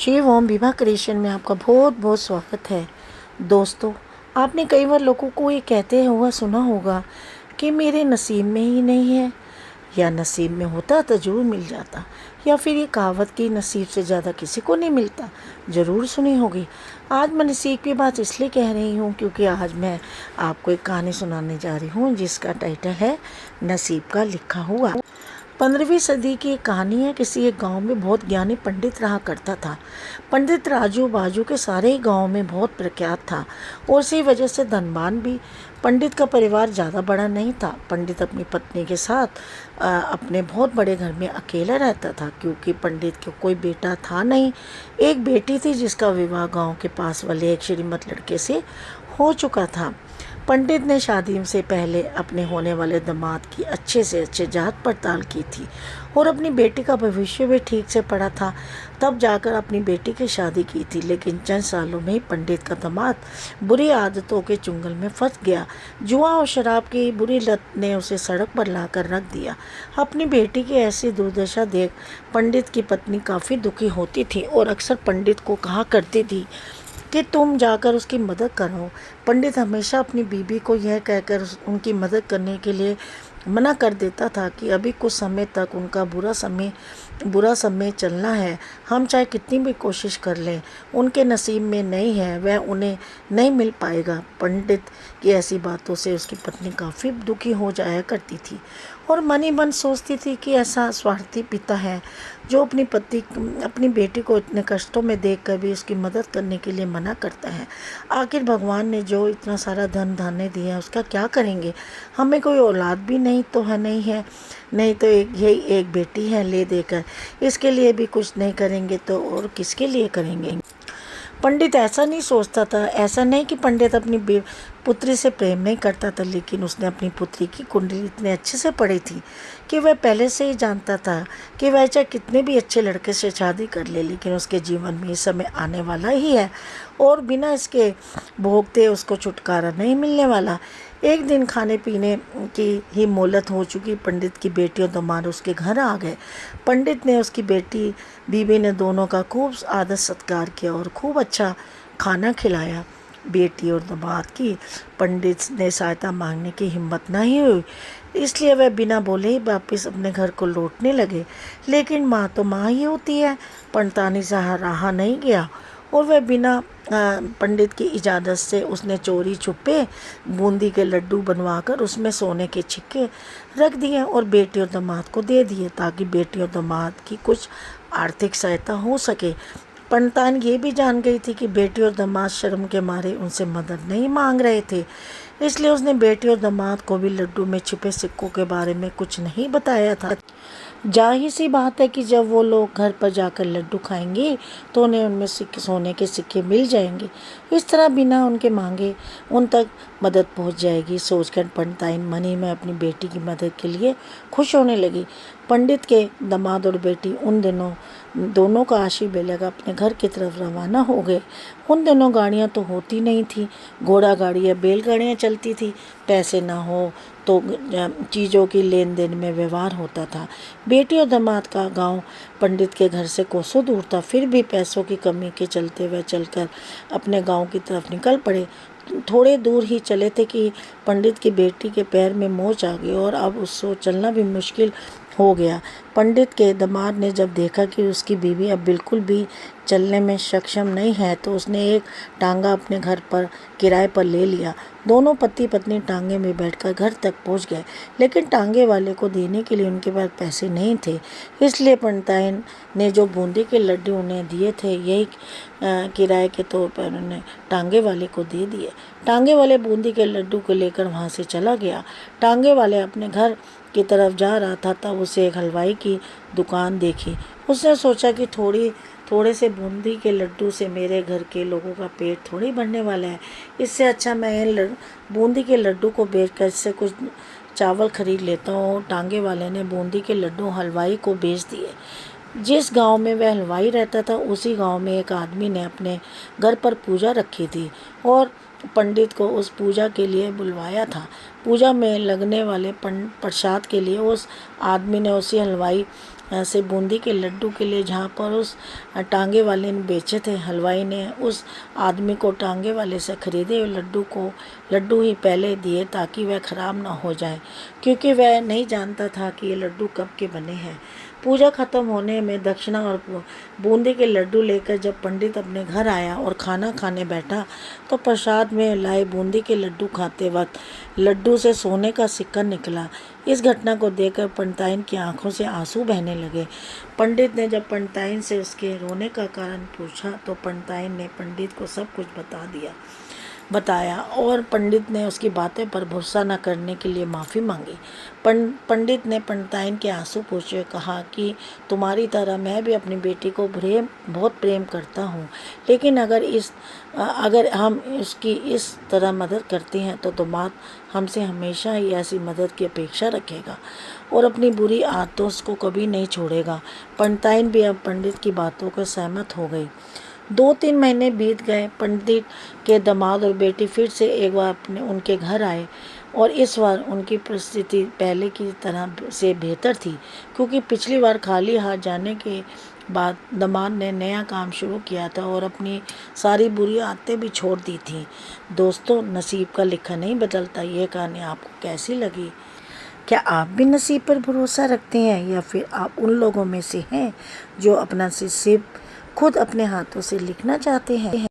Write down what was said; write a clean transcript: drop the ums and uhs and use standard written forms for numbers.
शिव ओम Vibha creation में आपका बहुत बहुत स्वागत है। दोस्तों, आपने कई बार लोगों को ये कहते हुआ सुना होगा कि मेरे नसीब में ही नहीं है, या नसीब में होता तो ज़रूर मिल जाता, या फिर ये कहावत कि नसीब से ज़्यादा किसी को नहीं मिलता, ज़रूर सुनी होगी। आज मैं नसीब की बात इसलिए कह रही हूँ क्योंकि आज मैं आपको एक कहानी सुनाने जा रही हूँ जिसका टाइटल है नसीब का लिखा हुआ। 15वीं सदी की एक कहानी है। किसी एक गांव में बहुत ज्ञानी पंडित रहा करता था। पंडित राजू बाजू के सारे ही गांव में बहुत प्रख्यात था और इसी वजह से धनवान भी। पंडित का परिवार ज़्यादा बड़ा नहीं था। पंडित अपनी पत्नी के साथ अपने बहुत बड़े घर में अकेला रहता था क्योंकि पंडित को कोई बेटा था नहीं। एक बेटी थी जिसका विवाह गाँव के पास वाले एक श्रीमंत लड़के से हो चुका था। पंडित ने शादी से पहले अपने होने वाले दामाद की अच्छे से अच्छे जांच पड़ताल की थी और अपनी बेटी का भविष्य भी ठीक से पढ़ा था। तब जाकर अपनी बेटी की शादी की थी, लेकिन चंद सालों में ही पंडित का दामाद बुरी आदतों के चुंगल में फंस गया। जुआ और शराब की बुरी लत ने उसे सड़क पर लाकर रख दिया। अपनी बेटी की ऐसी दुर्दशा देख पंडित की पत्नी काफ़ी दुखी होती थी और अक्सर पंडित को कहा करती थी कि तुम जाकर उसकी मदद करो। पंडित हमेशा अपनी बीबी को यह कहकर उनकी मदद करने के लिए मना कर देता था कि अभी कुछ समय तक उनका बुरा समय चलना है। हम चाहे कितनी भी कोशिश कर लें, उनके नसीब में नहीं है, वह उन्हें नहीं मिल पाएगा। पंडित की ऐसी बातों से उसकी पत्नी काफ़ी दुखी हो जाया करती थी और मन ही मन सोचती थी कि ऐसा स्वार्थी पिता है जो अपनी बेटी को इतने कष्टों में देखकर भी उसकी मदद करने के लिए मना करता है। आखिर भगवान ने जो इतना सारा धन धान्य दिया है उसका क्या करेंगे? हमें कोई औलाद भी नहीं है, नहीं तो यही एक बेटी है ले देकर, इसके लिए भी कुछ नहीं करेंगे तो और किसके लिए करेंगे? पंडित ऐसा नहीं सोचता था। ऐसा नहीं कि पंडित अपनी पुत्री से प्रेम नहीं करता था, लेकिन उसने अपनी पुत्री की कुंडली इतने अच्छे से पढ़ी थी कि वह पहले से ही जानता था कि वह चाहे कितने भी अच्छे लड़के से शादी कर ले, लेकिन उसके जीवन में इस समय आने वाला ही है और बिना इसके भोगते उसको छुटकारा नहीं मिलने वाला। एक दिन खाने पीने की ही मोहलत हो चुकी। पंडित की बेटी और दामाद उसके घर आ गए। पंडित ने उसकी बीवी ने दोनों का खूब आदर सत्कार किया और खूब अच्छा खाना खिलाया। बेटी और दामाद की पंडित ने सहायता मांगने की हिम्मत नहीं हुई, इसलिए वह बिना बोले ही वापस अपने घर को लौटने लगे। लेकिन माँ तो माँ ही होती है। पंडितानी से रहा नहीं गया और वह बिना पंडित की इजाज़त से उसने चोरी छुपे बूंदी के लड्डू बनवाकर उसमें सोने के छिक्के रख दिए और बेटी और दामाद को दे दिए ताकि बेटी और दामाद की कुछ आर्थिक सहायता हो सके। पंडितान ये भी जान गई थी कि बेटी और दामाद शर्म के मारे उनसे मदद नहीं मांग रहे थे, इसलिए उसने बेटी और दामाद को भी लड्डू में छिपे सिक्कों के बारे में कुछ नहीं बताया था। जाहिर सी बात है कि जब वो लोग घर पर जाकर लड्डू खाएंगे तो उन्हें उनमें सोने के सिक्के मिल जाएंगे। इस तरह बिना उनके मांगे उन तक मदद पहुंच जाएगी। सोचकर पंडिताइन मनी में अपनी बेटी की मदद के लिए खुश होने लगी। पंडित के दामाद और बेटी उन दिनों दोनों का आशीर्वाद लेकर अपने घर की तरफ रवाना हो गए। उन दिनों गाड़ियाँ तो होती नहीं थी, घोड़ा गाड़ी या बैलगाड़ियाँ चलती थी। पैसे ना हो तो चीज़ों की लेन देन में व्यवहार होता था। बेटी और दामाद का गांव पंडित के घर से कोसों दूर था, फिर भी पैसों की कमी के चलते वह चलकर अपने गांव की तरफ निकल पड़े। थोड़े दूर ही चले थे कि पंडित की बेटी के पैर में मोच आ गई और अब उसको चलना भी मुश्किल हो गया। पंडित के दामाद ने जब देखा कि उसकी बीवी अब बिल्कुल भी चलने में सक्षम नहीं है तो उसने एक टांगा अपने घर पर किराए पर ले लिया। दोनों पति पत्नी टांगे में बैठकर घर तक पहुंच गए, लेकिन टांगे वाले को देने के लिए उनके पास पैसे नहीं थे। इसलिए पंडिताइन ने जो बूंदी के लड्डू उन्हें दिए थे यही किराए के तौर पर उन्होंने टांगे वाले को दे दिए। टांगे वाले बूंदी के लड्डू को लेकर वहाँ से चला गया। टांगे वाले अपने घर की तरफ जा रहा था तब उसे एक हलवाई की दुकान देखी। उसने सोचा कि थोड़े से बूंदी के लड्डू से मेरे घर के लोगों का पेट थोड़ी भरने वाला है। इससे अच्छा मैं बूंदी के लड्डू को बेचकर इससे कुछ चावल खरीद लेता हूँ। टांगे वाले ने बूंदी के लड्डू हलवाई को बेच दिए। जिस गांव में वह हलवाई रहता था उसी गांव में एक आदमी ने अपने घर पर पूजा रखी थी और पंडित को उस पूजा के लिए बुलवाया था। पूजा में लगने वाले प्रसाद के लिए उस आदमी ने उसी हलवाई से बूंदी के लड्डू के लिए, जहाँ पर उस टांगे वाले ने बेचे थे, हलवाई ने उस आदमी को टांगे वाले से ख़रीदे हुए लड्डू ही पहले दिए ताकि वह ख़राब ना हो जाए, क्योंकि वह नहीं जानता था कि ये लड्डू कब के बने हैं। पूजा खत्म होने में दक्षिणा और बूंदी के लड्डू लेकर जब पंडित अपने घर आया और खाना खाने बैठा तो प्रसाद में लाए बूंदी के लड्डू खाते वक्त लड्डू से सोने का सिक्का निकला। इस घटना को देखकर पंडिताइन की आंखों से आंसू बहने लगे। पंडित ने जब पंडिताइन से उसके रोने का कारण पूछा तो पंडिताइन ने पंडित को सब कुछ बताया और पंडित ने उसकी बातें पर भरोसा न करने के लिए माफ़ी मांगी। पंडित ने पंडिताइन के आंसू पोंछे कहा कि तुम्हारी तरह मैं भी अपनी बेटी को बहुत प्रेम करता हूँ, लेकिन अगर हम उसकी इस तरह मदद करते हैं तो दामाद हमसे हमेशा ही ऐसी मदद की अपेक्षा रखेगा और अपनी बुरी आदतों को कभी नहीं छोड़ेगा। पंडिताइन भी अब पंडित की बातों को सहमत हो गई। 2-3 महीने बीत गए। पंडित के दामाद और बेटी फिर से एक बार उनके घर आए और इस बार उनकी परिस्थिति पहले की तरह से बेहतर थी, क्योंकि पिछली बार खाली हाथ जाने के बाद दामाद ने नया काम शुरू किया था और अपनी सारी बुरी आदतें भी छोड़ दी थी। दोस्तों, नसीब का लिखा नहीं बदलता। ये कहानी आपको कैसी लगी? क्या आप भी नसीब पर भरोसा रखते हैं या फिर आप उन लोगों में से हैं जो अपना नसीब खुद अपने हाथों से लिखना चाहते हैं?